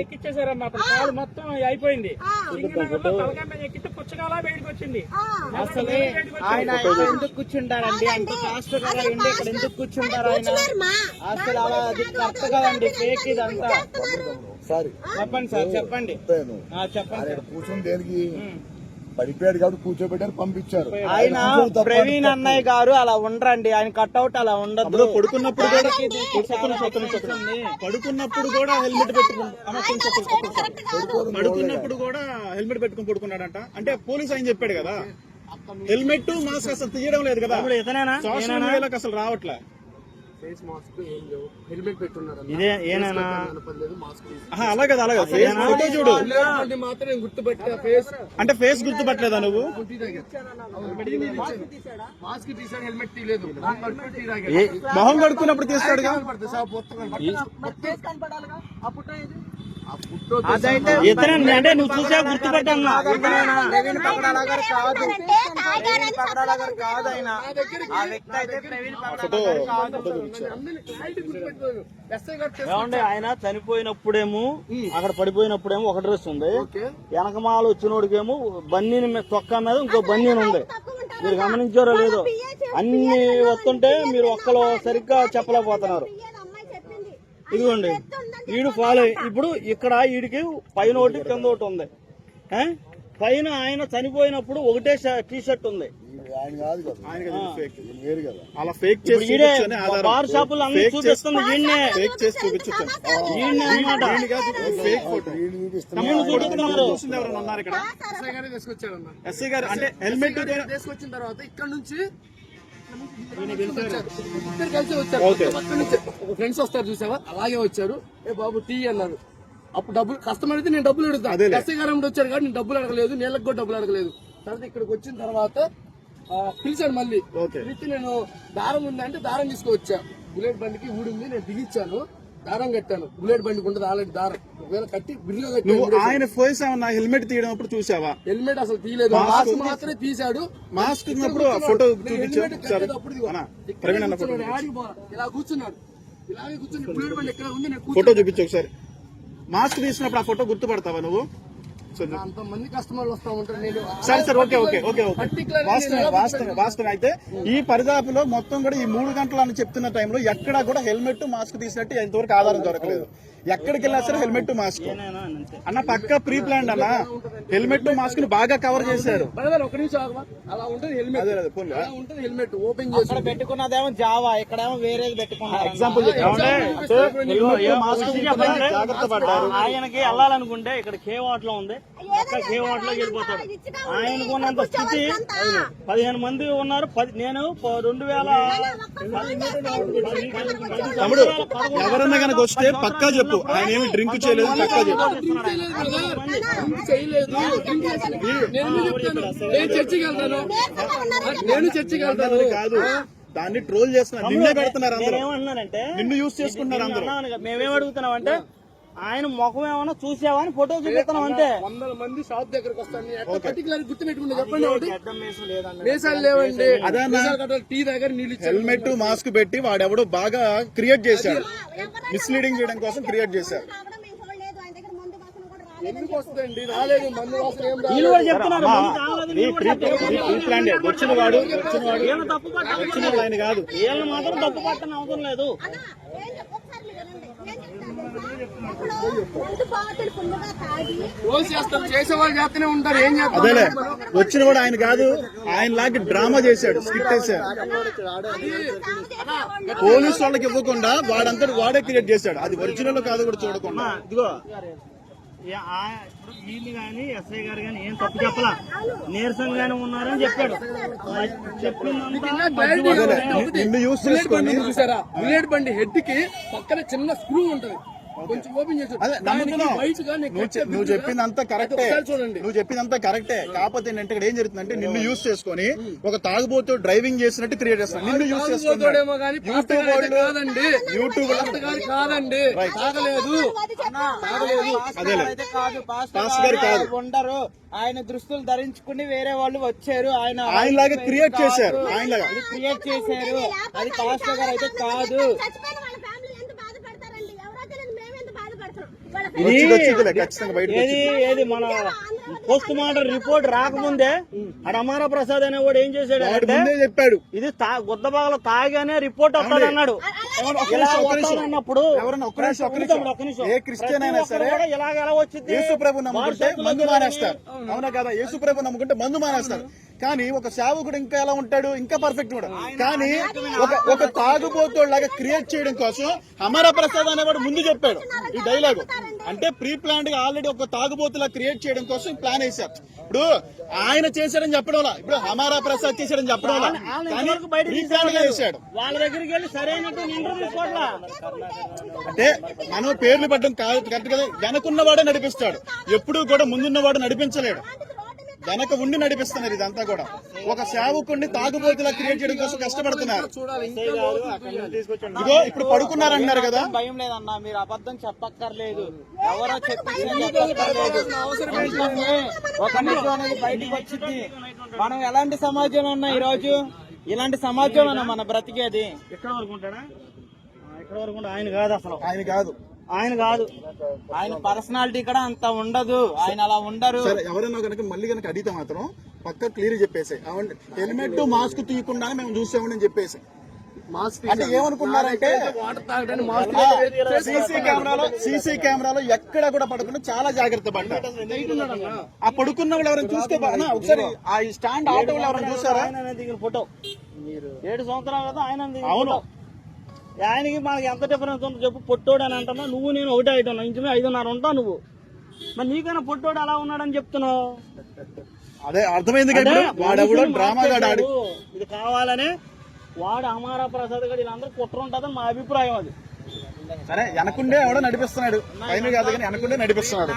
ఎక్కిచ్చేసారమ్మా కాలు మొత్తం అయిపోయింది. ఎక్కితే పుచ్చకాల బయటకు వచ్చింది. అసలు ఆయన ఎందుకు కూర్చుంటారండి? అంత పాస్టర్ గారు ఉండి ఇక్కడ ఎందుకు కూర్చుంటారు ఆయన? అసలు అలా అది కరెక్ట్ కదండి, ఫేక్ ఇదంతా. చెప్పండి సార్, చెప్పండి చెప్పండి. కూర్చొని దేనికి పడిపోయాడు కాబట్టి కూర్చోబెట్టారు, పంపించారు. ఆయన ప్రవీణ్ అన్నయ్య గారు అలా ఉండరండి, ఆయన కట్అవుట్ అలా ఉండదు. పడుకున్నప్పుడు కూడా హెల్మెట్ పెట్టుకుని పడుకున్నాడంట. అంటే పోలీస్ ఆయన చెప్పాడు కదా, హెల్మెట్ మాస్క్ అసలు తీయడం లేదు కదా, సోషల్ మీడియాలోకి అసలు రావట్లే. హెల్మెట్ పెట్టున్నారు అలాగే అలాగే ఫోటో చూడు. మాత్రం గుర్తుపట్టా ఫేస్ అంటే ఫేస్ గుర్తుపట్టలేదా నువ్వు? మాస్క్ తీసాడు, హెల్మెట్ తీయలేదు. మొహం కడుక్కున్నప్పుడు తీస్తాడుగా. అంటే నువ్వు చూసా గుర్తుపెట్టన్నా ప్రవీణ్ పగడాల గారు కాదు, పగడాల గారు కాదు ఆయన. ఆ వ్యక్తి అయితే ప్రవీణ్ పగడాల గారు కాదు. ఏమంటే ఆయన చనిపోయినప్పుడేమో అక్కడ పడిపోయినప్పుడేమో ఒక డ్రెస్ ఉంది, వెనకమాల వచ్చినోడికేమో బన్నీని తొక్క మీద ఇంకో బన్నీని ఉంది. మీరు గమనించారో లేదో? అన్ని వస్తుంటే మీరు ఒక్కలో సరిగ్గా చెప్పలేకపోతున్నారు. ఇదిగోండి ఈడు ఫాలో. ఇప్పుడు ఇక్కడ ఈడికి పైన ఒకటి కింద ఒకటి ఉంది. పైన ఆయన చనిపోయినప్పుడు ఒకటే టీ షర్ట్ ఉంది. అలా ఫేక్ చేసి బార్ షాపులు అన్ని చూపిస్తుంది ఈయన్నే అన్నమాట. ఉన్నారు ఇక్కడ ఎస్ఐ గారు. అంటే హెల్మెట్ తీసుకొచ్చిన తర్వాత ఇక్కడ నుంచి ఇద్దరు కలిసి వచ్చారు. పక్క నుంచి ఫ్రెండ్స్ వస్తారు చూసావా, అలాగే వచ్చారు. ఏ బాబు టీ అన్నారు. అప్పుడు డబ్బులు కస్టమర్ అయితే నేను డబ్బులు అడుగుతాను. ఎస్ఐ గారు వచ్చారు కాబట్టి నేను డబ్బులు అడగలేదు, నీళ్ళకి కూడా డబ్బులు అడగలేదు. తర్వాత ఇక్కడికి వచ్చిన తర్వాత పిలిచాడు మళ్ళీ. పిలిచి నేను దారం ఉందంటే దారం తీసుకువచ్చా. బుల్లెట్ బండికి ఊడింది, నేను దిగిచ్చాను, దారం కట్టాను. బుల్లెట్ బండికి ఉంటుంది ఆల్రెడీ దారం, ఒకవేళ కట్టి బిల్లు కట్టి. ఆయన ఫోర్స్ హెల్మెట్ తీయడం అప్పుడు చూసావా? హెల్మెట్ అసలు తీయలేదు, మాస్క్ మాత్రమే తీశాడు. మాస్క్ ఫోటో ఇలా కూర్చున్నాడు, ఇలాగే కూర్చుని బుల్లెట్ బండి ఎక్కడ ఉంది ఫోటో చూపించు ఒకసారి. మాస్క్ తీసినప్పుడు ఆ ఫోటో గుర్తుపడతావా నువ్వు? అంతమంది కస్టమర్లు వస్తా ఉంటారు. నేను సరే sir, okay okay okay okay. వాస్తవం అయితే ఈ పరిదాపులో మొత్తం కూడా ఈ 3 గంటలు అని చెప్తున్న టైంలో ఎక్కడా కూడా హెల్మెట్ మాస్క్ తీసినట్టు ఎంతవరకు ఆధారం దొరకలేదు. ఎక్కడికి వెళ్ళినా సరే హెల్మెట్ మాస్క్ అన్న పక్క ప్రీ ప్లాన్ అన్న. హెల్మెట్ మాస్క్ ని బాగా కవర్ చేశారు. ఒక నిమిషం అలా ఉంటుంది హెల్మెట్, హెల్మెట్ ఓపెన్ చేసి పెట్టుకున్నదేమో జావా, ఇక్కడేమో వేరేది పెట్టుకున్నారు. ఎగ్జాంపుల్ జాగ్రత్త పడ్డారు. ఆయనకి వెళ్ళాలనుకుంటే ఇక్కడ కేవాట్ లో ఉంది, కేవాట్ లో వెళ్ళిపోతాడు. ఆయనకు ఉన్నంత స్థితి 15 మంది ఉన్నారు. నేను 2000 తమ్ముడు ఎవరన్నా కనుక వస్తే పక్కా చెప్పు, ఆయన ఏమి డ్రింక్ చేయలేదు, పక్కా చెప్పు. నేను చర్చికి వెళ్తాను కాదు, దాన్ని ట్రోల్ చేస్తున్నారు, నిన్నే పెడుతున్నారు అందరూ. ఏమన్నానంటే నిన్ను యూజ్ చేసుకుంటున్నారు అందరూ. మేమేం అడుగుతున్నాం అంటే ఆయన ముఖం ఏమన్నా చూసావా అని ఫోటో చూపిస్తున్నాం అంతే. 100 మంది షాప్ దగ్గరకు వస్తాను, పర్టికులర్ గుర్తు పెట్టుకుంటే చెప్పండి. మీసాలు లేవండి, టీ దగ్గర నీళ్ళు. హెల్మెట్ మాస్క్ పెట్టి వాడెవడో బాగా క్రియేట్ చేశాడు, మిస్లీడింగ్ చేయడం కోసం క్రియేట్ చేశారు. ఎందుకు వస్తుందండి? రాలేదు, మందు వాసన ఏం వీళ్ళు కూడా చెప్తున్నారు వచ్చిన వాడు ఆయన కాదు, వీళ్ళు మాత్రం తప్పు పట్టని అవసరం లేదు. చేసేవాళ్ళు చేస్తూనే ఉంటారు, ఏం చేస్తారు? అదేలే, వచ్చిన వాడు ఆయన కాదు, ఆయన లాగా డ్రామా చేశాడు, స్కిట్ వేశాడు. పోలీసు వాళ్ళకి ఇవ్వకుండా వాడంతా వాడే క్రియేట్ చేశాడు. అది ఒరిజినల్ కాదు కూడా చూడకుండా. ఇదిగో వీళ్ళు గాని ఎస్ఐ గారు గాని ఏం తప్పు చెప్పలా, నీరసంగానే ఉన్నారని చెప్పాడు. నిన్ను యూస్ చేసుకొని చూసారా, బుల్లెట్ బండి హెడ్ కి పక్కన చిన్న స్క్రూ ఉంటది, కొంచెం ఓపెన్ చేసి. నువ్వు చెప్పిందంతా కరెక్టే, నువ్వు చెప్పిందంతా కరెక్టే. కాకపోతే ఏంటంటే ఇక్కడ ఏం జరుగుతుందంటే నిన్ను యూజ్ చేసుకొని ఒక తాగుబోతు డ్రైవింగ్ చేసినట్టు క్రియేట్ చేస్తాను. నిన్ను యూజ్ చేసుకుంటాడేమో కానీ యూట్యూబ్ కాదండి, యూట్యూబ్ కాదండి, తాగలేదు. అదేలే పాస్ గారు కాదు, ఉండరు. ఆయన దుస్తులు ధరించుకుని వేరే వాళ్ళు వచ్చారు, ఆయన లాగా క్రియేట్ చేశారు, ఆయన లాగా క్రియేట్ చేశారు. అది పాస్టర్ గారు అయితే కాదు. వచ్చిదిలే, ఖచ్చితంగా బయటకు ఏది ఏది మన పోస్ట్ మార్టం రిపోర్ట్ రాకముందే ఆడ అమారా ప్రసాద్ అనేవాడు ఏం చేశాడు వాడు అంటే ముందే చెప్పాడు. ఇది గుద్దబాగలో తాగానే రిపోర్ట్ వస్తాడు అన్నాడు. అన్నప్పుడు ఎవరన్నా ఒక్క నిమిషం, ఏ క్రిస్టియన్ అయినా సరే ఇలాగ ఎలా వచ్చింది? యేసు ప్రభు నమ్ముకుంటే మందు మానేస్తారు, అవునా కదా? యేసు ప్రభు నమ్ముకుంటే మందు మానేస్తారు. కానీ ఒక సేవకుడు ఇంకా ఎలా ఉంటాడు, ఇంకా పర్ఫెక్ట్ కూడా. కానీ ఒక తాగుబోతులాగా క్రియేట్ చేయడం కోసం అమరా ప్రసాద్ అనేవాడు ముందు చెప్పాడు ఈ డైలాగు. అంటే ప్రీ ప్లాన్ గా ఆల్రెడీ ఒక తాగుబోతులా క్రియేట్ చేయడం కోసం ప్లాన్ వేశారు. ఇప్పుడు ఆయన చేశాడని చెప్పడం వల్ల, ఇప్పుడు అమరా ప్రసాద్ చేశాడని చెప్పడం వల్ల, కానీ ప్రీ ప్లాన్ గా చేశాడు. వాళ్ళ దగ్గరికి వెళ్ళి సరైనట్టు నిండు తీసుకోవట్లా. అంటే మనం పేర్లు పడ్డం కాదు కరెక్ట్ కదా. వెనకున్నవాడే నడిపిస్తాడు, ఎప్పుడూ కూడా ముందున్నవాడు నడిపించలేడు. వెనక ఉండి నడిపిస్తున్నారు. ఇదంతా కూడా ఒక సేవకుడిని తాగుబోతులా క్రియేట్ చేయడం కోసం కష్టపడుతున్నారు. ఇదిగో ఇప్పుడు పడుకున్నారన్నారు కదా. భయం లేదన్నా, మీరు అబద్ధం చెప్పక్కర్లేదు, ఎవరో చెప్పక్కర్లేదు. ఒక నిజం అనేది బయటకు వచ్చింది. మనం ఎలాంటి సమాజంలో ఉన్నా ఈ రోజు, ఇలాంటి సమాజంలో మన బ్రతికేది. ఎక్కడ వరకు ఉంటాడా? ఎక్కడ వరకు ఉంటాడు? ఆయన కాదు అసలు, ఆయన కాదు. ఆయన పర్సనాలిటీ కూడా అంత ఉండదు, ఆయన అలా ఉండరు. సరే, ఎవరైనా కనుక మళ్ళీ కనుక అడిగితే మాత్రం పక్క క్లియర్ చెప్పేసి, హెల్మెట్ మాస్క్ తీయకుండానే మేము చూసామని చెప్పేసి. అంటే ఏమనుకున్నారంటే సీసీ కెమెరాలో ఎక్కడ కూడా పడకుండా చాలా జాగ్రత్త పడ్డారు. ఆ పడుకున్న వాళ్ళు ఎవరైనా చూస్తే ఒకసారి ఆ స్టాండ్ ఆటో వాళ్ళు ఎవరైనా చూసారా? ఆయన దిగిన ఫోటో 7 సంవత్సరాలు కదా ఆయన. అవును, ఆయనకి మనకి ఎంత డిఫరెన్స్ ఉందో చెప్పు. పొట్టోడు అని అంటున్నా నువ్వు, నేను ఒకటే అవుతున్నా, ఇంచుమే 5.5 ఉంటావు నువ్వు. మరి నీకైనా పొట్టోడు అలా ఉన్నాడని చెప్తున్నావు. అదే అర్థమైంది కదా. వాడెవడో డ్రామా గాడు, ఇది కావాలనే వాడు అమారా ప్రసాద్ గారు వీళ్ళందరూ కుట్ర ఉంటుందని మా అభిప్రాయం. అది సరే, వెనకుండే ఎవడో నడిపిస్తున్నాడు, పైన కాదు కానీ వెనకుండే నడిపిస్తున్నాడు.